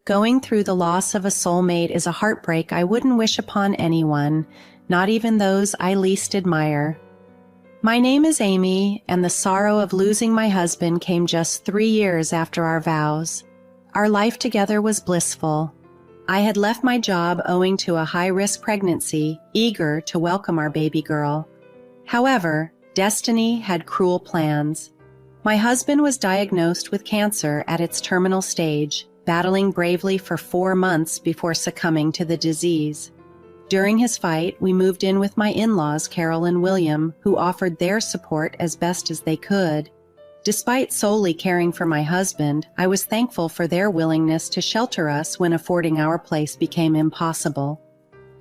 Going through the loss of a soulmate is a heartbreak I wouldn't wish upon anyone, not even those I least admire. My name is Amy, and the sorrow of losing my husband came just 3 years after our vows. Our life together was blissful. I had left my job owing to a high-risk pregnancy, eager to welcome our baby girl. However, destiny had cruel plans. My husband was diagnosed with cancer at its terminal stage, battling bravely for 4 months before succumbing to the disease. During his fight, we moved in with my in-laws, Carol and William, who offered their support as best as they could. Despite solely caring for my husband, I was thankful for their willingness to shelter us when affording our place became impossible.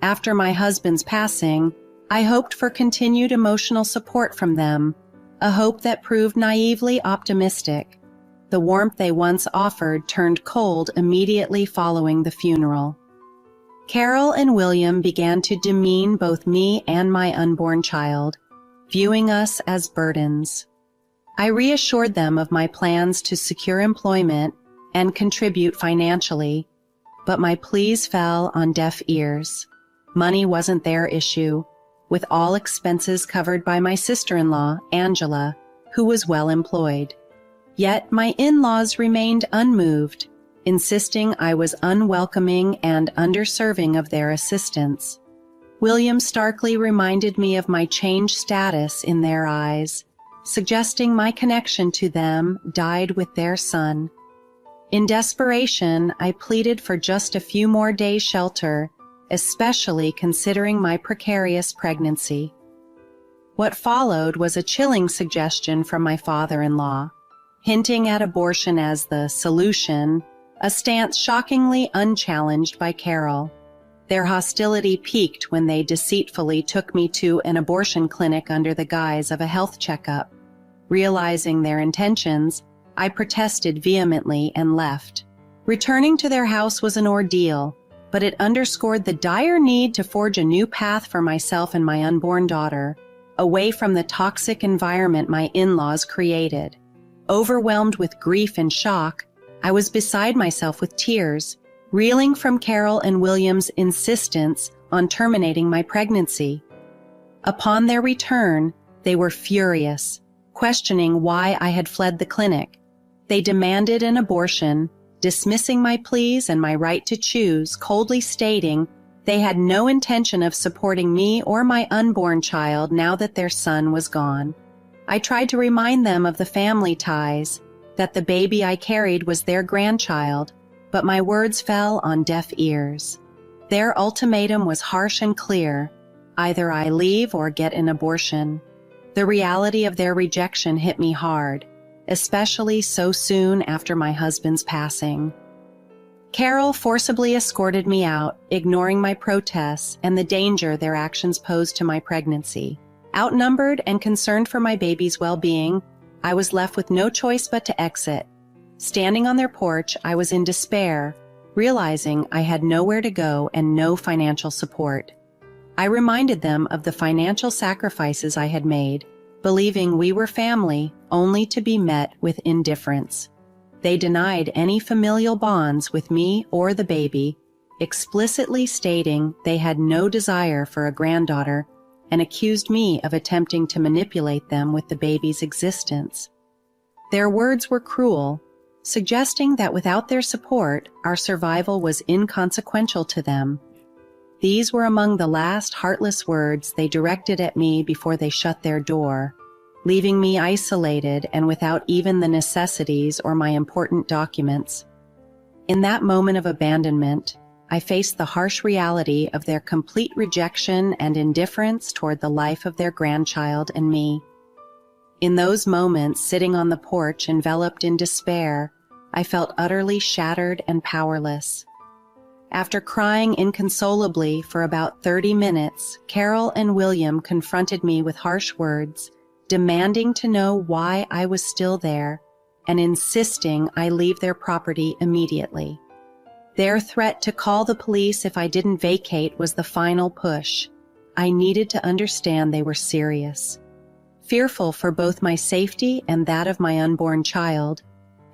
After my husband's passing, I hoped for continued emotional support from them, a hope that proved naively optimistic. The warmth they once offered turned cold immediately following the funeral. Carol and William began to demean both me and my unborn child, viewing us as burdens. I reassured them of my plans to secure employment and contribute financially, but my pleas fell on deaf ears. Money wasn't their issue, with all expenses covered by my sister-in-law, Angela, who was well employed. Yet my in-laws remained unmoved, insisting I was unwelcoming and underserving of their assistance. William starkly reminded me of my changed status in their eyes, suggesting my connection to them died with their son. In desperation, I pleaded for just a few more days' shelter, especially considering my precarious pregnancy. What followed was a chilling suggestion from my father-in-law, hinting at abortion as the solution, a stance shockingly unchallenged by Carol. Their hostility peaked when they deceitfully took me to an abortion clinic under the guise of a health checkup. Realizing their intentions, I protested vehemently and left. Returning to their house was an ordeal, but it underscored the dire need to forge a new path for myself and my unborn daughter, away from the toxic environment my in-laws created. Overwhelmed with grief and shock, I was beside myself with tears, reeling from Carol and William's insistence on terminating my pregnancy. Upon their return, they were furious, questioning why I had fled the clinic. They demanded an abortion, dismissing my pleas and my right to choose, coldly stating they had no intention of supporting me or my unborn child now that their son was gone. I tried to remind them of the family ties, that the baby I carried was their grandchild, but my words fell on deaf ears. Their ultimatum was harsh and clear: either I leave or get an abortion. The reality of their rejection hit me hard, especially so soon after my husband's passing. Carol forcibly escorted me out, ignoring my protests and the danger their actions posed to my pregnancy. Outnumbered and concerned for my baby's well-being, I was left with no choice but to exit. Standing on their porch, I was in despair, realizing I had nowhere to go and no financial support. I reminded them of the financial sacrifices I had made, believing we were family, only to be met with indifference. They denied any familial bonds with me or the baby, explicitly stating they had no desire for a granddaughter, and accused me of attempting to manipulate them with the baby's existence. Their words were cruel, suggesting that without their support, our survival was inconsequential to them. These were among the last heartless words they directed at me before they shut their door, leaving me isolated and without even the necessities or my important documents. In that moment of abandonment, I faced the harsh reality of their complete rejection and indifference toward the life of their grandchild and me. In those moments, sitting on the porch enveloped in despair, I felt utterly shattered and powerless. After crying inconsolably for about 30 minutes, Carol and William confronted me with harsh words, demanding to know why I was still there and insisting I leave their property immediately. Their threat to call the police if I didn't vacate was the final push. I needed to understand they were serious. Fearful for both my safety and that of my unborn child,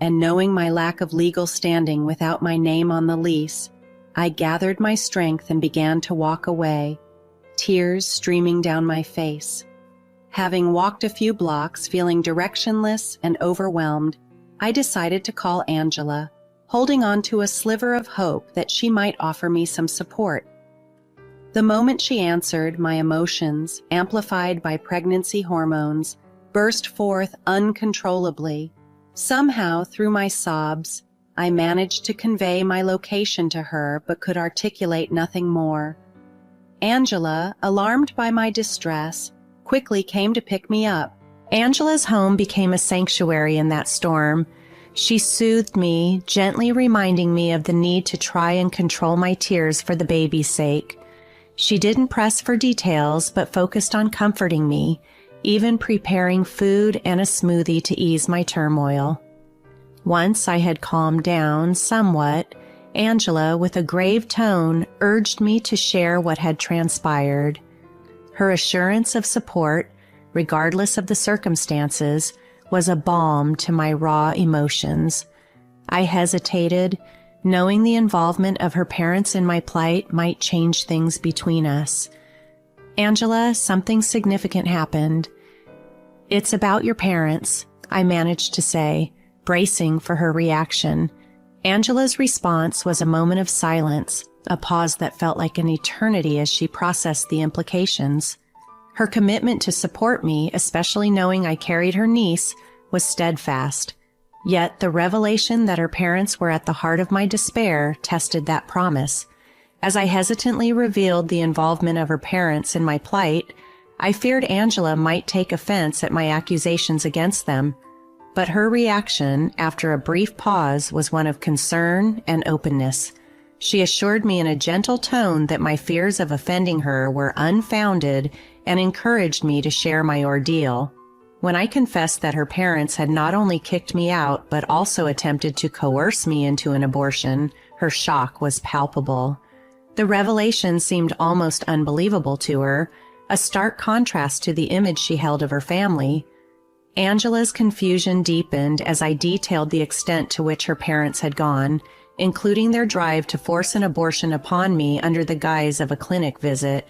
and knowing my lack of legal standing without my name on the lease, I gathered my strength and began to walk away, tears streaming down my face. Having walked a few blocks, feeling directionless and overwhelmed, I decided to call Angela, holding on to a sliver of hope that she might offer me some support. The moment she answered, my emotions, amplified by pregnancy hormones, burst forth uncontrollably. Somehow, through my sobs, I managed to convey my location to her but could articulate nothing more. Angela, alarmed by my distress, quickly came to pick me up. Angela's home became a sanctuary in that storm. She soothed me, gently reminding me of the need to try and control my tears for the baby's sake. She didn't press for details, but focused on comforting me, even preparing food and a smoothie to ease my turmoil. Once I had calmed down somewhat, Angela, with a grave tone, urged me to share what had transpired. Her assurance of support, regardless of the circumstances, was a balm to my raw emotions. I hesitated, knowing the involvement of her parents in my plight might change things between us. "Angela, something significant happened." "It's about your parents," I managed to say, bracing for her reaction. Angela's response was a moment of silence, a pause that felt like an eternity as she processed the implications. Her commitment to support me, especially knowing I carried her niece, was steadfast. Yet the revelation that her parents were at the heart of my despair tested that promise. As I hesitantly revealed the involvement of her parents in my plight, I feared Angela might take offense at my accusations against them. But her reaction, after a brief pause, was one of concern and openness. She assured me in a gentle tone that my fears of offending her were unfounded and encouraged me to share my ordeal. When I confessed that her parents had not only kicked me out, but also attempted to coerce me into an abortion, her shock was palpable. The revelation seemed almost unbelievable to her, a stark contrast to the image she held of her family. Angela's confusion deepened as I detailed the extent to which her parents had gone, including their drive to force an abortion upon me under the guise of a clinic visit,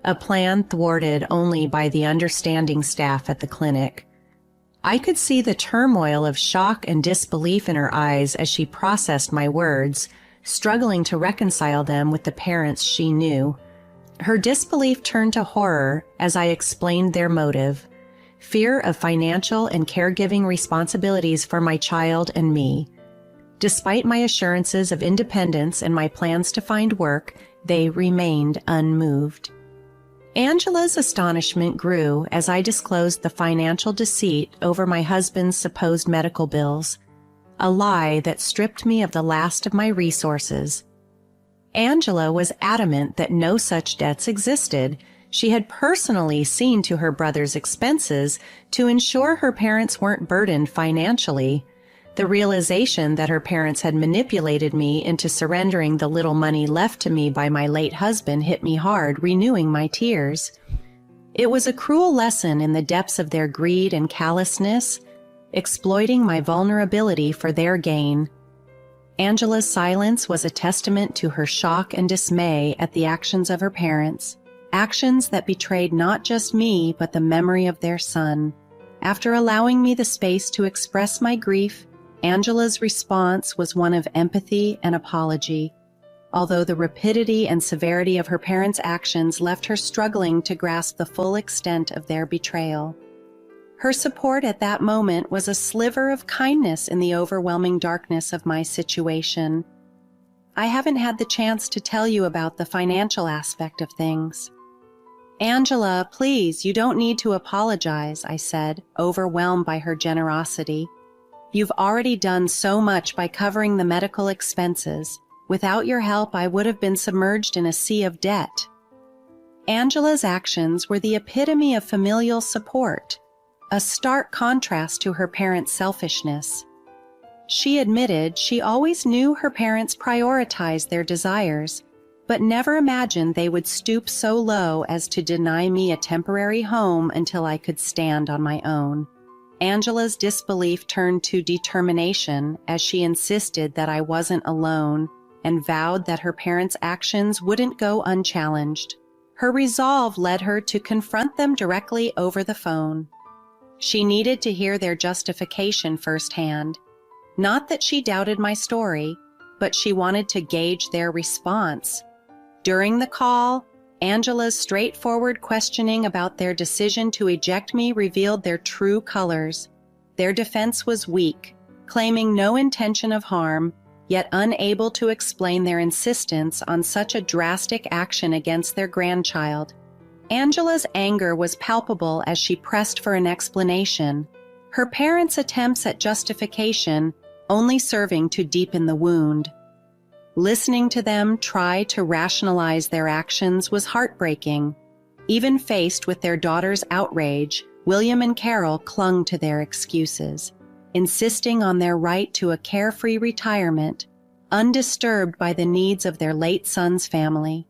a plan thwarted only by the understanding staff at the clinic. I could see the turmoil of shock and disbelief in her eyes as she processed my words, struggling to reconcile them with the parents she knew. Her disbelief turned to horror as I explained their motive: fear of financial and caregiving responsibilities for my child and me. Despite my assurances of independence and my plans to find work, they remained unmoved. Angela's astonishment grew as I disclosed the financial deceit over my husband's supposed medical bills, a lie that stripped me of the last of my resources. Angela was adamant that no such debts existed. She had personally seen to her brother's expenses to ensure her parents weren't burdened financially. The realization that her parents had manipulated me into surrendering the little money left to me by my late husband hit me hard, renewing my tears. It was a cruel lesson in the depths of their greed and callousness, exploiting my vulnerability for their gain. Angela's silence was a testament to her shock and dismay at the actions of her parents, actions that betrayed not just me but the memory of their son. After allowing me the space to express my grief, Angela's response was one of empathy and apology, although the rapidity and severity of her parents' actions left her struggling to grasp the full extent of their betrayal. Her support at that moment was a sliver of kindness in the overwhelming darkness of my situation. "I haven't had the chance to tell you about the financial aspect of things." "Angela, please, you don't need to apologize," I said, overwhelmed by her generosity. "You've already done so much by covering the medical expenses. Without your help, I would have been submerged in a sea of debt." Angela's actions were the epitome of familial support, a stark contrast to her parents' selfishness. She admitted she always knew her parents prioritized their desires, but never imagined they would stoop so low as to deny me a temporary home until I could stand on my own. Angela's disbelief turned to determination as she insisted that I wasn't alone and vowed that her parents' actions wouldn't go unchallenged. Her resolve led her to confront them directly over the phone. She needed to hear their justification firsthand. Not that she doubted my story, but she wanted to gauge their response. During the call, Angela's straightforward questioning about their decision to eject me revealed their true colors. Their defense was weak, claiming no intention of harm, yet unable to explain their insistence on such a drastic action against their grandchild. Angela's anger was palpable as she pressed for an explanation, her parents' attempts at justification only serving to deepen the wound. Listening to them try to rationalize their actions was heartbreaking. Even faced with their daughter's outrage, William and Carol clung to their excuses, insisting on their right to a carefree retirement, undisturbed by the needs of their late son's family.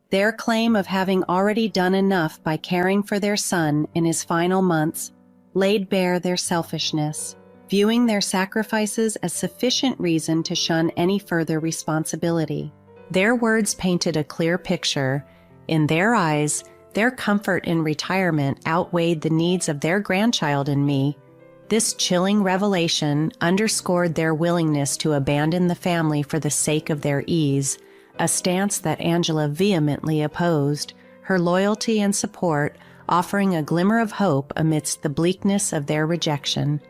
Their claim of having already done enough by caring for their son in his final months laid bare their selfishness, viewing their sacrifices as sufficient reason to shun any further responsibility. Their words painted a clear picture. In their eyes, their comfort in retirement outweighed the needs of their grandchild and me. This chilling revelation underscored their willingness to abandon the family for the sake of their ease, a stance that Angela vehemently opposed, her loyalty and support offering a glimmer of hope amidst the bleakness of their rejection.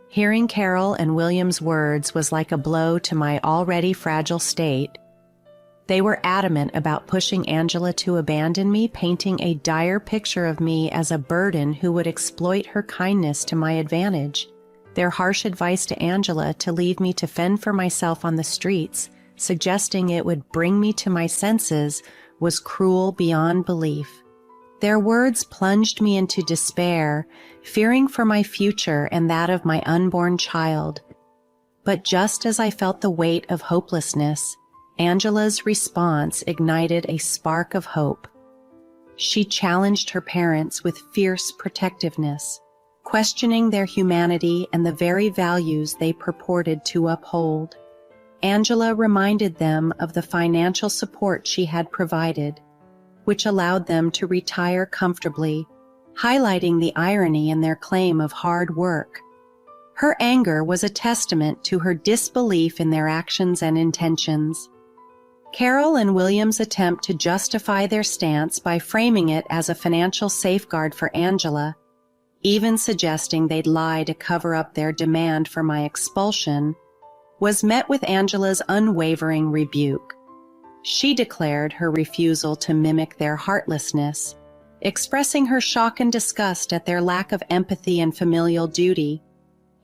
Hearing Carol and William's words was like a blow to my already fragile state. They were adamant about pushing Angela to abandon me, painting a dire picture of me as a burden who would exploit her kindness to my advantage. Their harsh advice to Angela to leave me to fend for myself on the streets, suggesting it would bring me to my senses, was cruel beyond belief. Their words plunged me into despair, fearing for my future and that of my unborn child. But just as I felt the weight of hopelessness, Angela's response ignited a spark of hope. She challenged her parents with fierce protectiveness, questioning their humanity and the very values they purported to uphold. Angela reminded them of the financial support she had provided, which allowed them to retire comfortably, highlighting the irony in their claim of hard work. Her anger was a testament to her disbelief in their actions and intentions. Carol and William's attempt to justify their stance by framing it as a financial safeguard for Angela, even suggesting they'd lie to cover up their demand for my expulsion, was met with Angela's unwavering rebuke. She declared her refusal to mimic their heartlessness, expressing her shock and disgust at their lack of empathy and familial duty.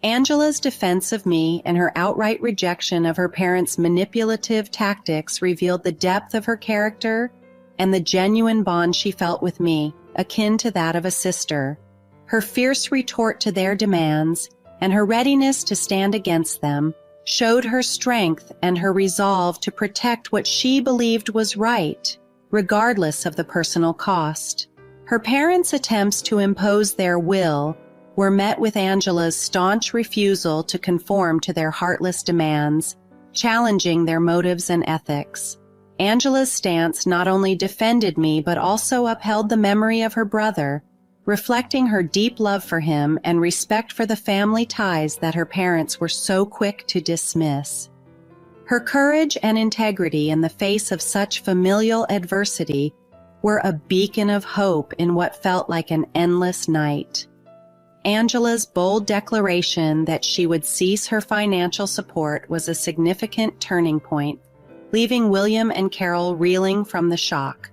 Angela's defense of me and her outright rejection of her parents' manipulative tactics revealed the depth of her character and the genuine bond she felt with me, akin to that of a sister. Her fierce retort to their demands and her readiness to stand against them showed her strength and her resolve to protect what she believed was right, regardless of the personal cost. Her parents' attempts to impose their will were met with Angela's staunch refusal to conform to their heartless demands, challenging their motives and ethics. Angela's stance not only defended me but also upheld the memory of her brother, reflecting her deep love for him and respect for the family ties that her parents were so quick to dismiss. Her courage and integrity in the face of such familial adversity were a beacon of hope in what felt like an endless night. Angela's bold declaration that she would cease her financial support was a significant turning point, leaving William and Carol reeling from the shock.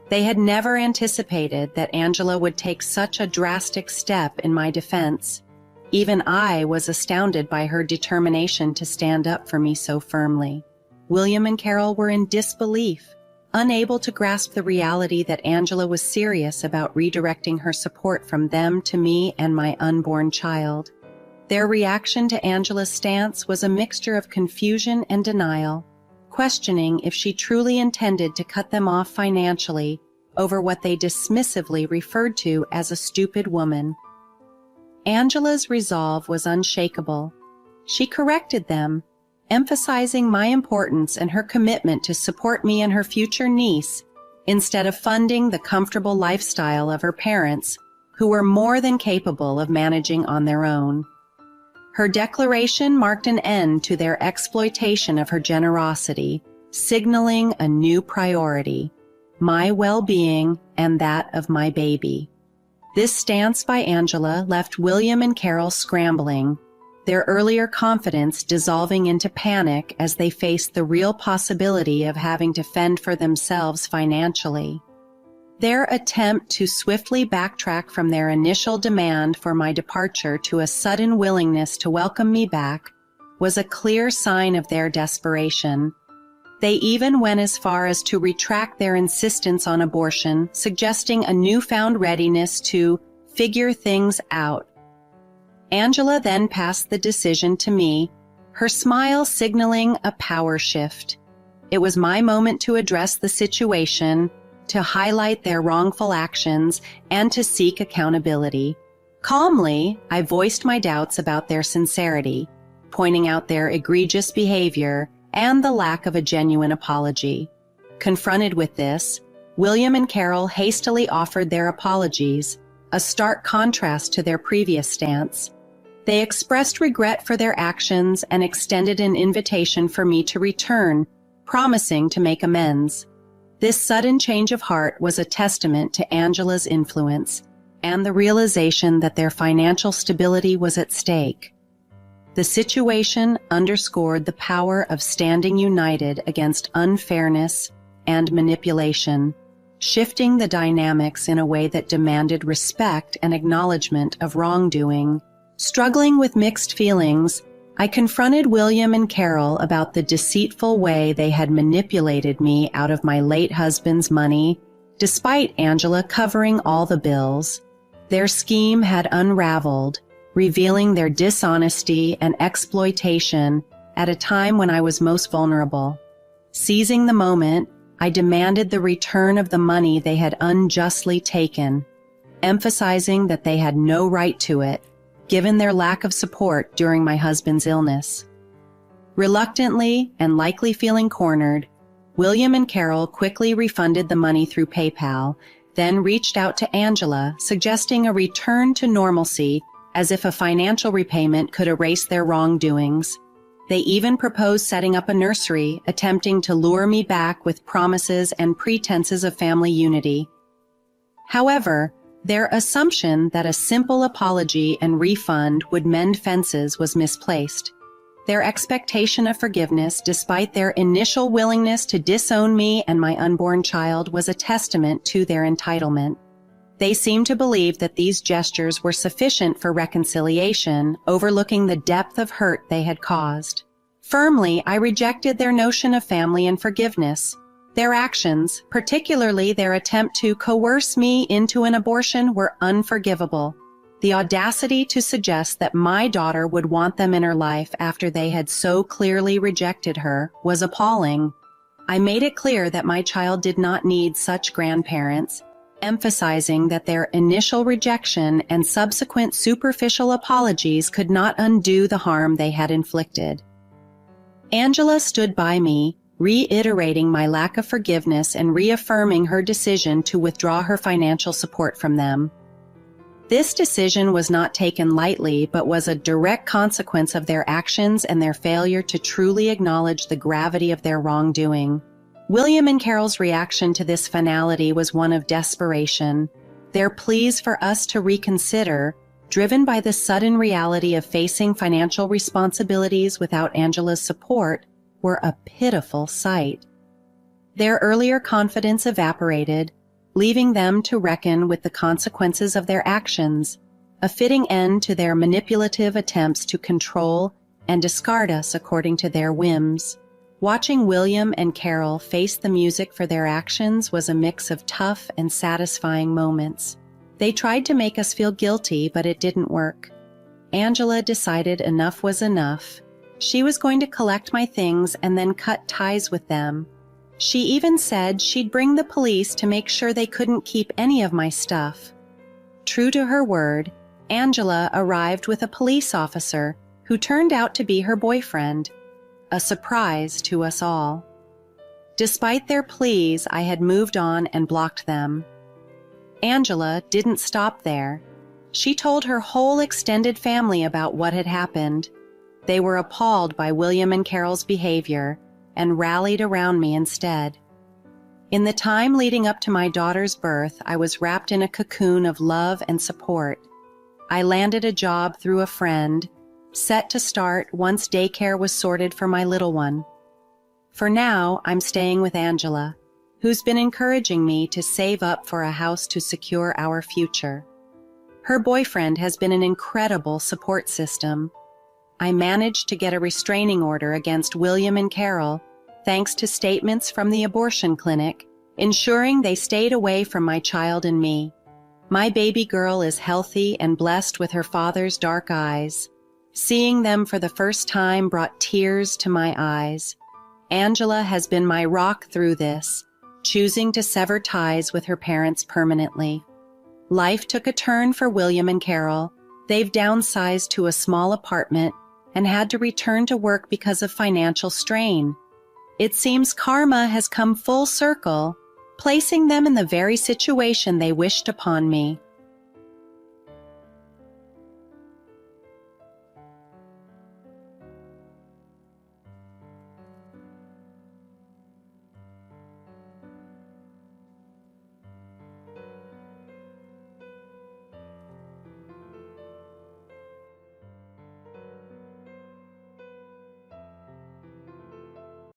They had never anticipated that Angela would take such a drastic step in my defense. Even I was astounded by her determination to stand up for me so firmly. William and Carol were in disbelief, unable to grasp the reality that Angela was serious about redirecting her support from them to me and my unborn child. Their reaction to Angela's stance was a mixture of confusion and denial, questioning if she truly intended to cut them off financially over what they dismissively referred to as a stupid woman. Angela's resolve was unshakable. She corrected them, emphasizing my importance and her commitment to support me and her future niece, instead of funding the comfortable lifestyle of her parents, who were more than capable of managing on their own. Her declaration marked an end to their exploitation of her generosity, signaling a new priority: my well-being and that of my baby. This stance by Angela left William and Carol scrambling, their earlier confidence dissolving into panic as they faced the real possibility of having to fend for themselves financially. Their attempt to swiftly backtrack from their initial demand for my departure to a sudden willingness to welcome me back was a clear sign of their desperation. They even went as far as to retract their insistence on abortion, suggesting a newfound readiness to figure things out. Angela then passed the decision to me, her smile signaling a power shift. It was my moment to address the situation, to highlight their wrongful actions, and to seek accountability. Calmly, I voiced my doubts about their sincerity, pointing out their egregious behavior and the lack of a genuine apology. Confronted with this, William and Carol hastily offered their apologies, a stark contrast to their previous stance. They expressed regret for their actions and extended an invitation for me to return, promising to make amends. This sudden change of heart was a testament to Angela's influence and the realization that their financial stability was at stake. The situation underscored the power of standing united against unfairness and manipulation, shifting the dynamics in a way that demanded respect and acknowledgement of wrongdoing. Struggling with mixed feelings, I confronted William and Carol about the deceitful way they had manipulated me out of my late husband's money, despite Angela covering all the bills. Their scheme had unraveled, revealing their dishonesty and exploitation at a time when I was most vulnerable. Seizing the moment, I demanded the return of the money they had unjustly taken, emphasizing that they had no right to it, given their lack of support during my husband's illness. Reluctantly and likely feeling cornered, William and Carol quickly refunded the money through PayPal, then reached out to Angela, suggesting a return to normalcy as if a financial repayment could erase their wrongdoings. They even proposed setting up a nursery, attempting to lure me back with promises and pretenses of family unity. However, their assumption that a simple apology and refund would mend fences was misplaced. Their expectation of forgiveness, despite their initial willingness to disown me and my unborn child, was a testament to their entitlement. They seemed to believe that these gestures were sufficient for reconciliation, overlooking the depth of hurt they had caused. Firmly, I rejected their notion of family and forgiveness. Their actions, particularly their attempt to coerce me into an abortion, were unforgivable. The audacity to suggest that my daughter would want them in her life after they had so clearly rejected her was appalling. I made it clear that my child did not need such grandparents, emphasizing that their initial rejection and subsequent superficial apologies could not undo the harm they had inflicted. Angela stood by me, reiterating my lack of forgiveness and reaffirming her decision to withdraw her financial support from them. This decision was not taken lightly, but was a direct consequence of their actions and their failure to truly acknowledge the gravity of their wrongdoing. William and Carol's reaction to this finality was one of desperation. Their pleas for us to reconsider, driven by the sudden reality of facing financial responsibilities without Angela's support, were a pitiful sight. Their earlier confidence evaporated, leaving them to reckon with the consequences of their actions, a fitting end to their manipulative attempts to control and discard us according to their whims. Watching William and Carol face the music for their actions was a mix of tough and satisfying moments. They tried to make us feel guilty, but it didn't work. Angela decided enough was enough. She was going to collect my things and then cut ties with them. She even said she'd bring the police to make sure they couldn't keep any of my stuff. True to her word, Angela arrived with a police officer who turned out to be her boyfriend, a surprise to us all. Despite their pleas, I had moved on and blocked them. Angela didn't stop there. She told her whole extended family about what had happened. They were appalled by William and Carol's behavior and rallied around me instead. In the time leading up to my daughter's birth, I was wrapped in a cocoon of love and support. I landed a job through a friend, set to start once daycare was sorted for my little one. For now, I'm staying with Angela, who's been encouraging me to save up for a house to secure our future. Her boyfriend has been an incredible support system. I managed to get a restraining order against William and Carol, thanks to statements from the abortion clinic, ensuring they stayed away from my child and me. My baby girl is healthy and blessed with her father's dark eyes. Seeing them for the first time brought tears to my eyes. Angela has been my rock through this, choosing to sever ties with her parents permanently. Life took a turn for William and Carol. They've downsized to a small apartment and had to return to work because of financial strain. It seems karma has come full circle, placing them in the very situation they wished upon me.